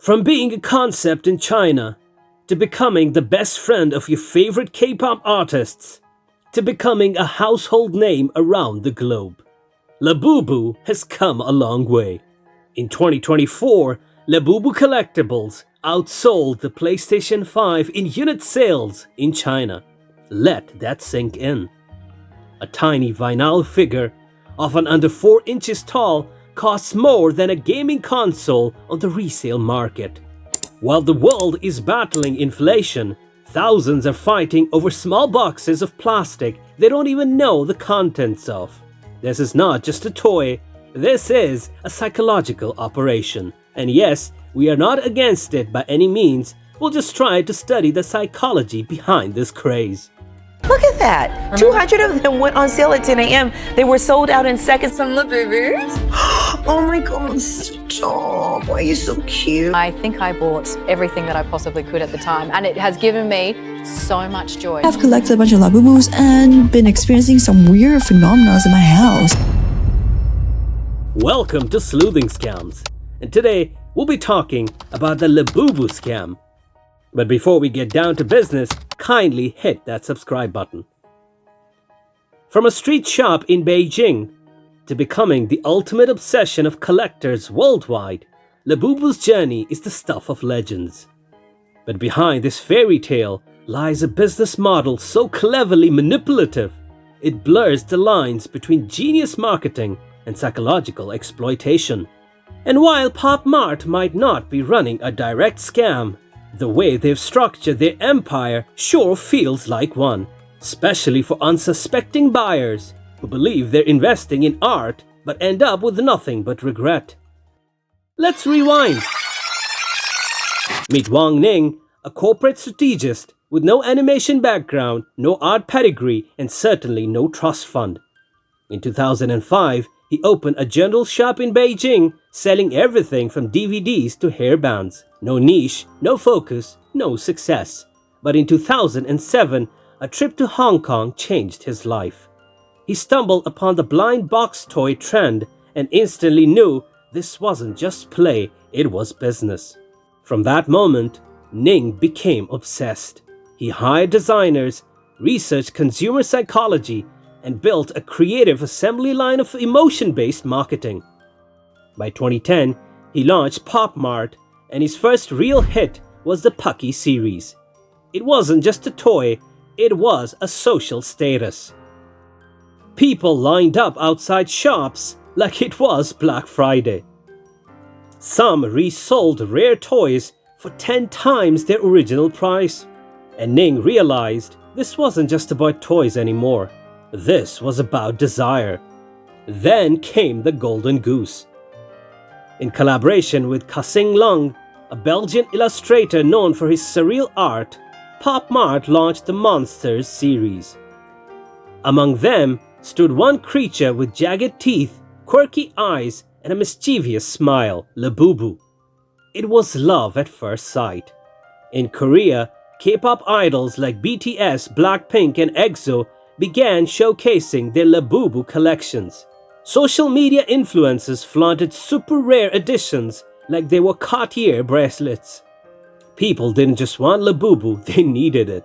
From being a concept in China, to becoming the best friend of your favorite K-pop artists, to becoming a household name around the globe, Labubu has come a long way. In 2024, Labubu Collectibles outsold the PlayStation 5 in unit sales in China. Let that sink in. A tiny vinyl figure, often under 4 inches tall, costs more than a gaming console on the resale market. While the world is battling inflation, thousands are fighting over small boxes of plastic they don't even know the contents of. This is not just a toy, this is a psychological operation. And yes, we are not against it by any means, we'll just try to study the psychology behind this craze. Look at that! 200 of them went on sale at 10 a.m. They were sold out in seconds. Some Labubus. Oh my god, stop! Why are you so cute? I think I bought everything that I possibly could at the time, and it has given me so much joy. I've collected a bunch of Labubus and been experiencing some weird phenomena in my house. Welcome to Sleuthing Scams, and today we'll be talking about the Labubu Scam. But before we get down to business, kindly hit that subscribe button. From a street shop in Beijing to becoming the ultimate obsession of collectors worldwide, Labubu's journey is the stuff of legends. But behind this fairy tale lies a business model so cleverly manipulative, it blurs the lines between genius marketing and psychological exploitation. And while Pop Mart might not be running a direct scam, the way they've structured their empire sure feels like one, especially for unsuspecting buyers who believe they're investing in art but end up with nothing but regret. Let's rewind. Meet Wang Ning, a corporate strategist with no animation background, no art pedigree, and certainly no trust fund. In 2005, he opened a general shop in Beijing, selling everything from DVDs to hairbands. No niche, no focus, no success. But in 2007, a trip to Hong Kong changed his life. He stumbled upon the blind box toy trend and instantly knew this wasn't just play, it was business. From that moment, Ning became obsessed. He hired designers, researched consumer psychology, and built a creative assembly line of emotion-based marketing. By 2010, he launched Pop Mart, and his first real hit was the Pucky series. It wasn't just a toy, it was a social status. People lined up outside shops like it was Black Friday. Some resold rare toys for 10 times their original price. And Ning realized this wasn't just about toys anymore. This was about desire. Then came the Golden Goose. In collaboration with Kassing Lung, a Belgian illustrator known for his surreal art, Pop Mart launched the Monsters series. Among them stood one creature with jagged teeth, quirky eyes, and a mischievous smile, Labubu. It was love at first sight. In Korea, K-pop idols like BTS, Blackpink, and EXO began showcasing their Labubu collections. Social media influencers flaunted super rare editions like they were Cartier bracelets. People didn't just want Labubu, they needed it.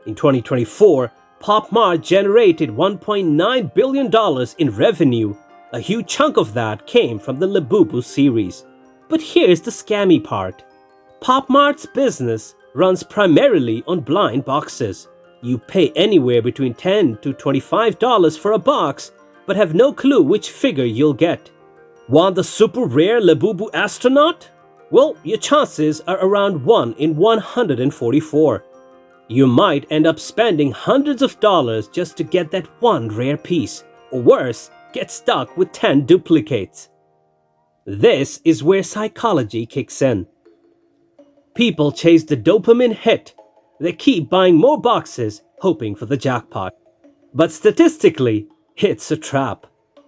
In 2024, Pop Mart generated $1.9 billion in revenue. A huge chunk of that came from the Labubu series. But here's the scammy part. Pop Mart's business runs primarily on blind boxes. You pay anywhere between $10 to $25 for a box, but have no clue which figure you'll get. Want the super rare Labubu astronaut? Well, your chances are around 1 in 144. You might end up spending hundreds of dollars just to get that one rare piece, or worse, get stuck with 10 duplicates. This is where psychology kicks in. People chase the dopamine hit. They keep buying more boxes, hoping for the jackpot. But statistically, it's a trap.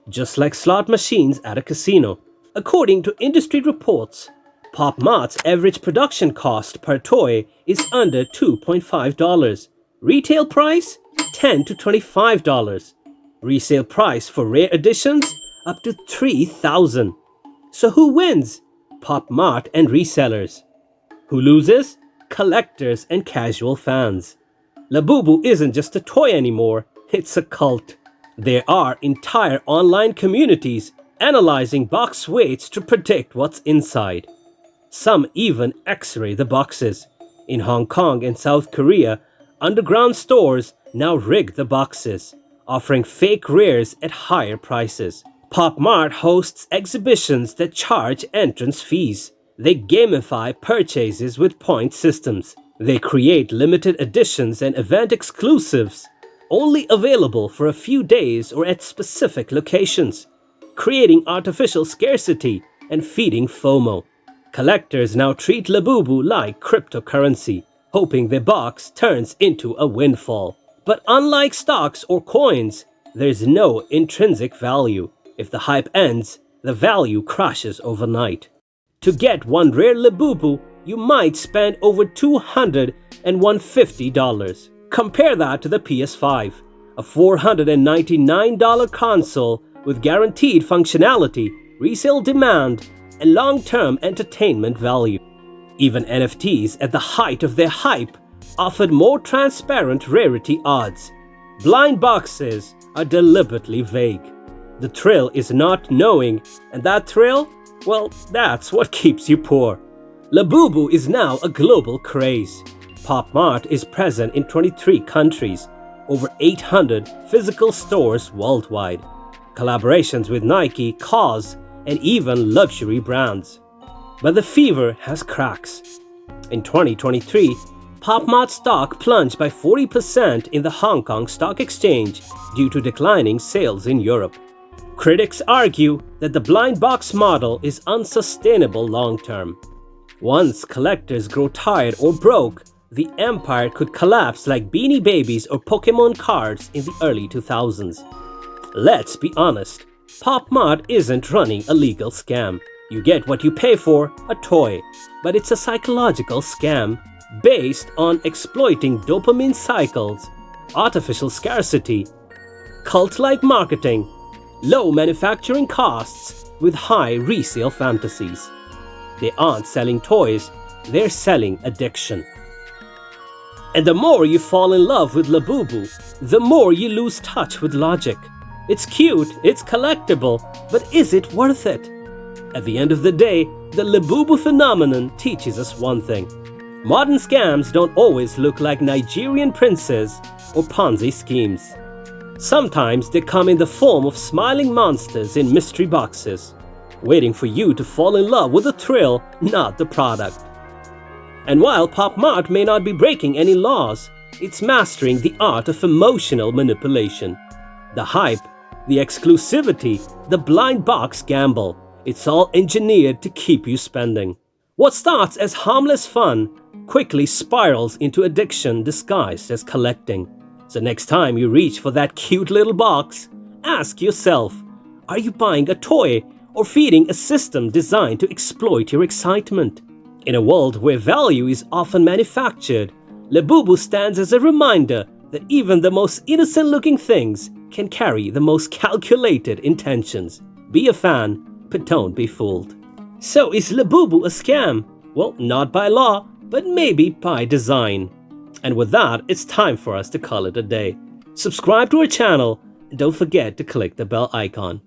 Just like slot machines at a casino. According to industry reports, Pop Mart's average production cost per toy is under $2.5. Retail price? $10 to $25. Resale price for rare editions? Up to $3,000. So who wins? Pop Mart and resellers. Who loses? Collectors and casual fans. Labubu isn't just a toy anymore, it's a cult. There are entire online communities analyzing box weights to predict what's inside. Some even X-ray the boxes. In Hong Kong and South Korea, underground stores now rig the boxes, offering fake rares at higher prices. Pop Mart hosts exhibitions that charge entrance fees. They gamify purchases with point systems. They create limited editions and event exclusives, only available for a few days or at specific locations, creating artificial scarcity and feeding FOMO. Collectors now treat Labubu like cryptocurrency, hoping their box turns into a windfall. But unlike stocks or coins, there's no intrinsic value. If the hype ends, the value crashes overnight. To get one rare Labubu, you might spend over $250. Compare that to the PS5, a $499 console with guaranteed functionality, resale demand, and long-term entertainment value. Even NFTs at the height of their hype offered more transparent rarity odds. Blind boxes are deliberately vague. The thrill is not knowing, and that thrill, well, that's what keeps you poor. Labubu is now a global craze. Pop Mart is present in 23 countries, over 800 physical stores worldwide, collaborations with Nike, COS, and even luxury brands. But the fever has cracks. In 2023, Pop Mart stock plunged by 40% in the Hong Kong Stock Exchange due to declining sales in Europe. Critics argue that the blind box model is unsustainable long-term. Once collectors grow tired or broke, the empire could collapse like Beanie Babies or Pokemon cards in the early 2000s. Let's be honest, Pop Mart isn't running a legal scam. You get what you pay for, a toy, but it's a psychological scam based on exploiting dopamine cycles, artificial scarcity, cult-like marketing, low manufacturing costs with high resale fantasies. They aren't selling toys, they're selling addiction. And the more you fall in love with Labubu, the more you lose touch with logic. It's cute, it's collectible, but is it worth it? At the end of the day, the Labubu phenomenon teaches us one thing. Modern scams don't always look like Nigerian princes or Ponzi schemes. Sometimes they come in the form of smiling monsters in mystery boxes, waiting for you to fall in love with the thrill, not the product. And while Pop Mart may not be breaking any laws, it's mastering the art of emotional manipulation. The hype, the exclusivity, the blind box gamble, it's all engineered to keep you spending. What starts as harmless fun quickly spirals into addiction disguised as collecting. So next time you reach for that cute little box, ask yourself, are you buying a toy or feeding a system designed to exploit your excitement? In a world where value is often manufactured, Labubu stands as a reminder that even the most innocent-looking things can carry the most calculated intentions. Be a fan, but don't be fooled. So is Labubu a scam? Well, not by law, but maybe by design. And with that, it's time for us to call it a day. Subscribe to our channel and don't forget to click the bell icon.